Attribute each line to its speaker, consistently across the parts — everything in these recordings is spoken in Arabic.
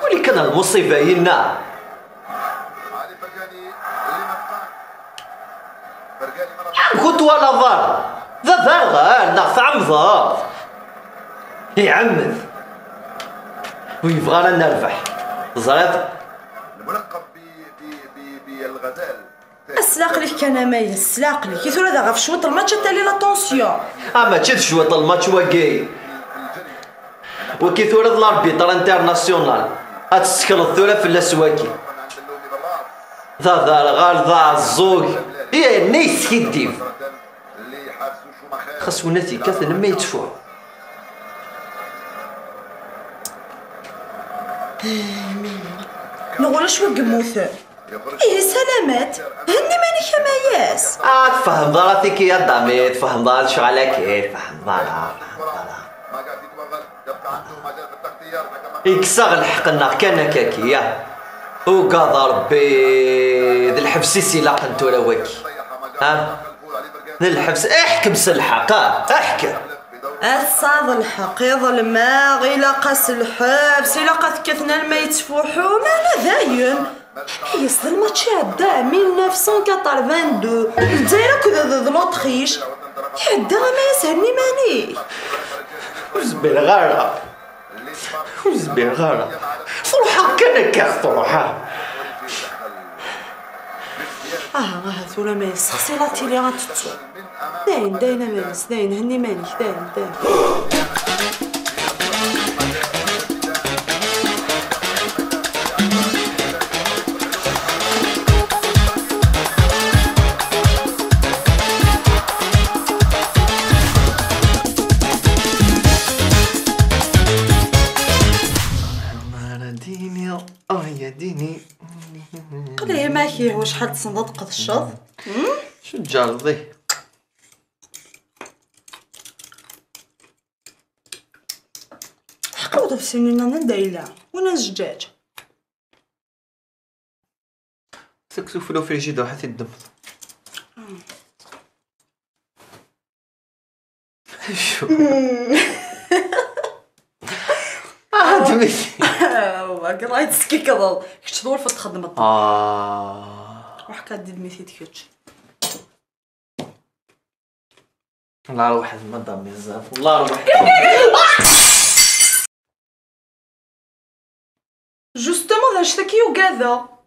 Speaker 1: ولي كان المصيبة هنا كنت ولا ضار ذا ضار نغف عمضار يعمد ويبغى لنا نربح زريط
Speaker 2: الملقب بالغزال.
Speaker 3: السلاق لك كان مايل السلاق لك كي ثورة غاف شوط الماتش تالي لا طونسيون
Speaker 1: اما تشد شوط الماتش واكاي وكي ثورة الاربيطر انترناسيونال هتسكل الثورة في الاسواكي ذا غال ذا الزوج يا نيس كيديف خاصوناتي كاثن ما يتفوع
Speaker 3: نقول شو قموث ايه سلامات هني ماني كماياس
Speaker 1: تفهم ضراتي كي يا دامي تفهم ضرات شغالة كيف فهم ضرات يكسغ الحق كان كاكي يا وقاضى ربي ذي الحبسيسي لا قنتو رواكي ها ذي الحبس احكم الحق احكم
Speaker 3: الصاد الحق يظل ما غي لاقاس الحبس لاقات كثنا الميت فوحو ما ذاين هي صد الماتش هدا 1982 الجزائر كذا ذا لوطخيش هدا ما يسهلني ماني
Speaker 1: وزبير غارة وزبير غارة صروحة كان كاس صروحة
Speaker 3: ثورة ما يسخسي لا تيلي غاتتو داين مانيس داين هني مانيك داين
Speaker 1: يا ديني
Speaker 3: قلي ماكي هو شحال تصندق الشط
Speaker 1: شو تجرضي
Speaker 3: حقوده في سنيننا ندايلا وانا زجاج
Speaker 1: سكسو فلو في الجيد وحث الدم شو دميتي
Speaker 3: قرايت سكي كضل كنت دور في تخدم وحكا دي دميتي تكتش
Speaker 1: والله روح ما دام بزاف والله روح
Speaker 3: جوستومون ذا شتكي وكذا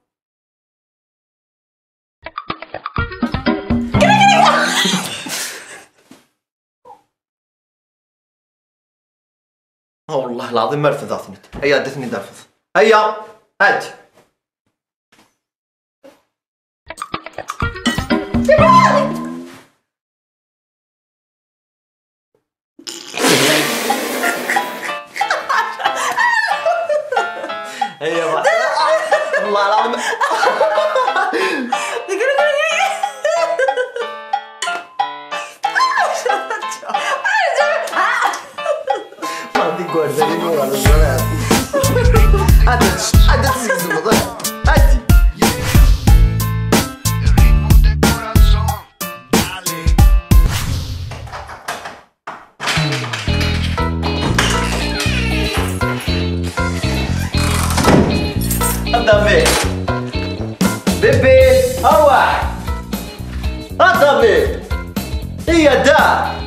Speaker 1: والله العظيم ما رفض عثنت هيا دثني درفض هيا هات هيا والله العظيم guardare ora lo sarà adesso si può dai
Speaker 2: El ritmo del corazón, dale.
Speaker 1: andame bebê awa andame ia da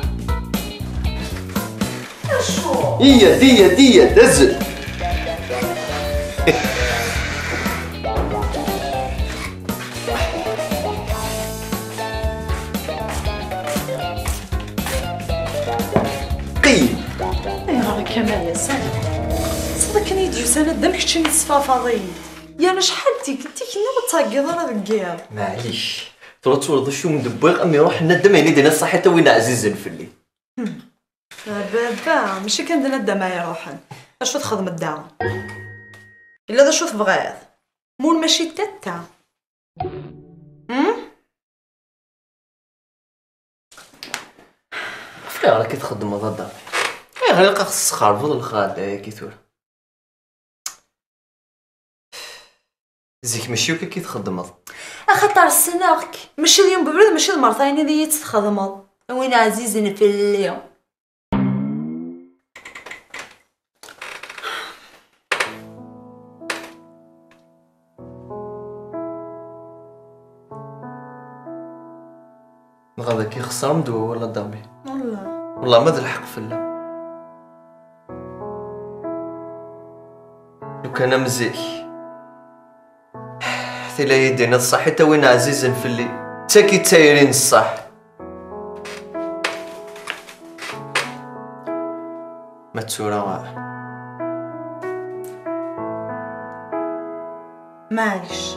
Speaker 1: دية تزل قيم
Speaker 3: ايوا كمال يا سلام صدق كان يديو سنة دمك تشي نتصفافاضي يا شحال تيك ناوي تاقيض انا ذكير
Speaker 1: معليش ترى تولد شو مدبغ امي روح ندم يعني دينا الصحيته وين عزيز الفلي
Speaker 3: بابا ماشي كندير الدمايا روحن اش تخدم الدعوة الا ذا شو تبغيض مول ماشي تاتا
Speaker 1: فكا راكي تخدم هذا الدار غير لقى خص خربط الخال كي ثور زيك ماشي وكي تخدم
Speaker 3: اخطر السناك ماشي اليوم ببرد ماشي المرتين اللي تخدم وين عزيزين في اليوم
Speaker 1: هذاك يخسر مدوى ولا دامي.
Speaker 3: والله
Speaker 1: ما ذا الحق في الله. لو كان مزيك حتى لا يدينا الصح حتى وين عزيز في اللي تاكي تايرين الصح. ما تسورا
Speaker 3: معليش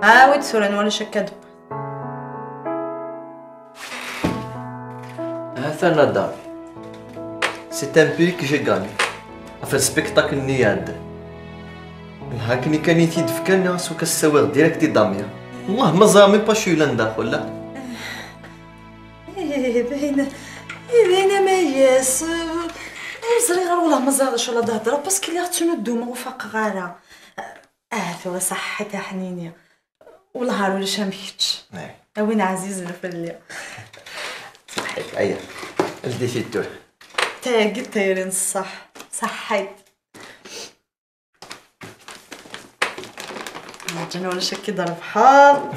Speaker 3: عاود سوران ولا شكا
Speaker 1: هذا دامي. سي ان بي كي جي غاني في السبيكتاكل نياد. هاكني كان يتيد في كان سوك السواق ديريكتي داميا. والله ما زامي باشو لنداخل لا.
Speaker 3: باينه مياس وزري غير والله ما زادش ولا تهضر باسكو اللي غتنو الدومه وفاق غارة. تو صحتها حنينه والله ولا شاميتش. وين عزيز الفلي
Speaker 1: صحيت ايا الدي في الدور
Speaker 3: تاقي تايرين الصح صحيت. جنون شكي ضرب حار.